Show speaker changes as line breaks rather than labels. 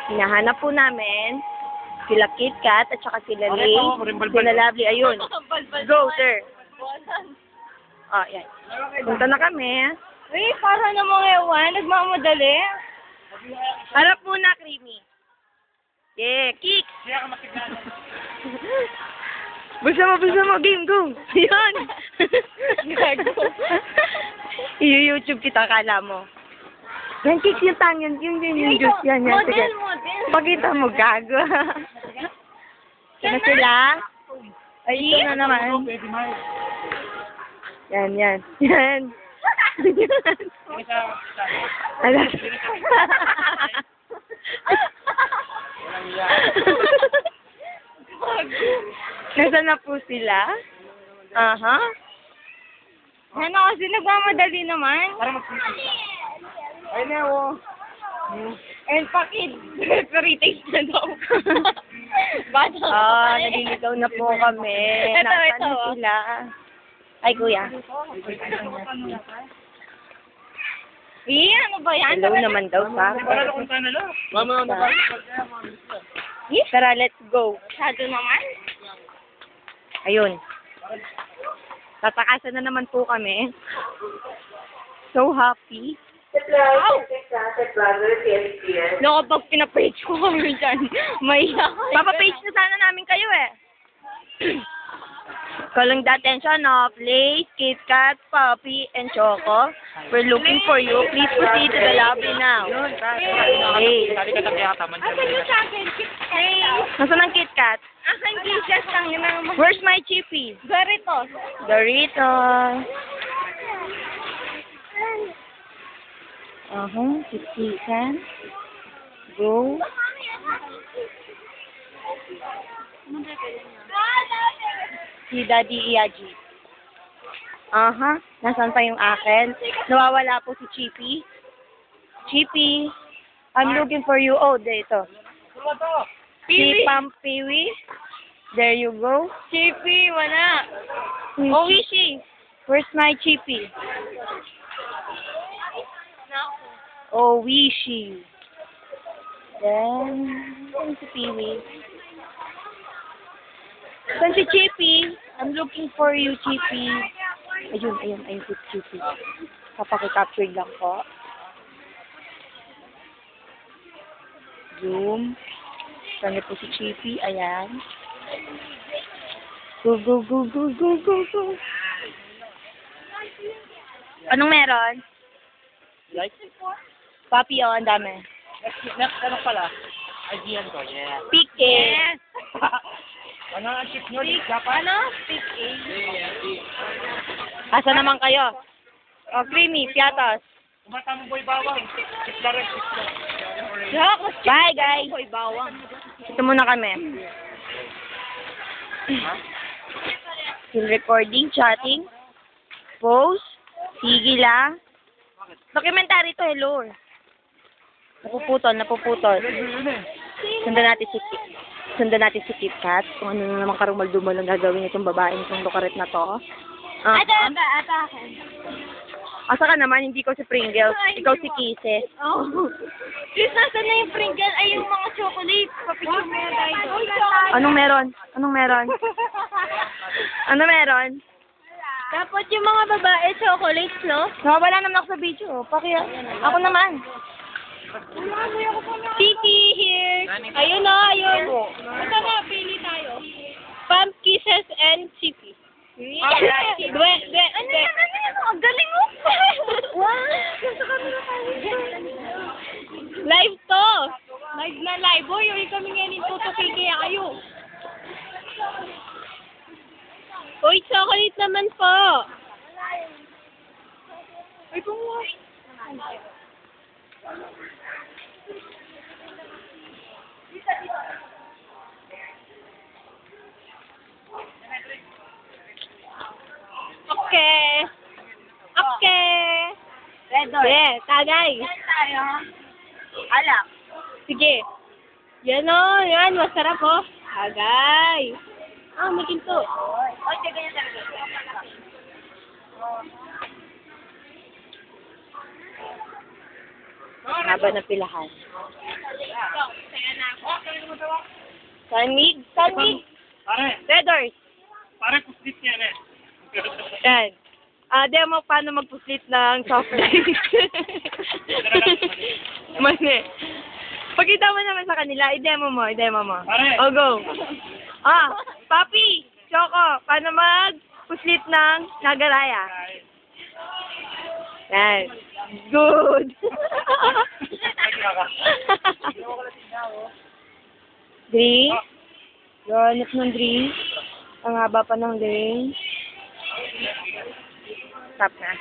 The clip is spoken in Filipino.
Hinahanap po namin sila KitKat at saka sila Lay. Sila Lovely. Ayun. Go, sir. Oh, yan. Punta na kami.
Uy, para na mga ewan, nagmamadali.
Harap muna, Creamy. Yeah, kick! Bulsa mo, game, go! Yan!
Gago.
I-YouTube kita, kala mo. Yan, kick yung tangyan, yung juice, yan, yan. Sige.
Model.
Pakita mo, gago. Yan na sila. Ay, ito na naman. Yan, yan. Yan. Alas. Nasaan na po sila? Aha.
Ano kasi nagmamadali naman?
Ay na, oh.
And pakit, retake na daw. Bata.
Naliligaw na po kami.
Ito,
Nasaan
ito.
na sila? Ay, kuya.
Ano ba yan?
Hello naman daw sa
Mama, ano ba?
Tara, let's go.
Masyado naman?
Ayun. Tatakasan na naman po kami. So happy.
Wow! No, kapag pinapage ko kami dyan, maiyak.
Papapage na sana namin kayo eh. Calling the attention of Lay, KitKat, Puppy, and Choco. We're looking for you. Please proceed to the lobby now. Hey.
Asan yung sa akin? Hey!
Nasaan ang KitKat?
Asan Jesus ang naman?
Where's my chippy?
Doritos.
Doritos. Kitikan. Go. Si Daddy Iyaji. Nasaan pa yung akin? Nawawala po si Chippy. Chippy, I'm looking for you. Oh, dito. Si Pam Piwi. There you go.
Chippy, wala.
Oh,
Oishi.
where's my Chippy? Oh, Wishy. Then, saan si Piwi? Saan si Chippy? I'm looking for you, Chippy. Ayun si Chippy. Kapag-capture lang po. Zoom. Saan po si Chippy? Ayan. Go. Anong meron?
Like?
Papi, ang dami.
Next, ano pala? Aegean ko, yeah.
Pike.
Ano ang chip nyo? Japan?
Ano? Pick A.
Asa naman kayo? Oh, Creamy, piatos.
Kumata mo boy bawang. Chip na rin, chip na.
Bye, guys.
Boy, bawang.
Ito muna kami. Still recording, chatting, post, sige lang. Documentary to, hello. Napuputol. Sundan natin si KitKat. Kung ano na naman karumal-dumal ang gagawin itong babaeng itong lukaret na to.
Ata akin.
Asa ka naman, hindi ko si Pringles. Ikaw si Kisses.
Oh. Sis, nasa na yung Pringles ay yung mga chocolate. Papicture mo na tayo.
Anong meron? Ano meron?
Dapat yung mga babae chocolates, no?
Nawawala naman ako sa video. Ako naman.
Titi here. Ayun na, ayun. Ito na, pili tayo. Pump, Kisses, and Chippy. Dwe. Ano yan? Ang galing mo. Wow. Live to. Live na live. Boy, yung kami ngayon tutukin kaya kayo. Uy, chocolate naman po. Ay, kumuha. Okay.
Red door.
Yeah, tagay.
Tayo. Alak.
Sige. Yan o, yan. Masarap o. Tagay. May kinto.
Oy, ganyan talaga. Haba ng pilahan. Sunmig. Sunmig.
Pare,
Red Horse.
pare puslit yan eh.
Yan. Demo paano magpuslit ng soft drinks. Mali. Pagkita mo naman sa kanila, i-demo mo.
Pare.
Oh, go. Papi, Choco, paano magpuslit ng nagalaya? Yan. Good. Drink. Ganap ng drink. Ang haba pa ng drink. Stop na.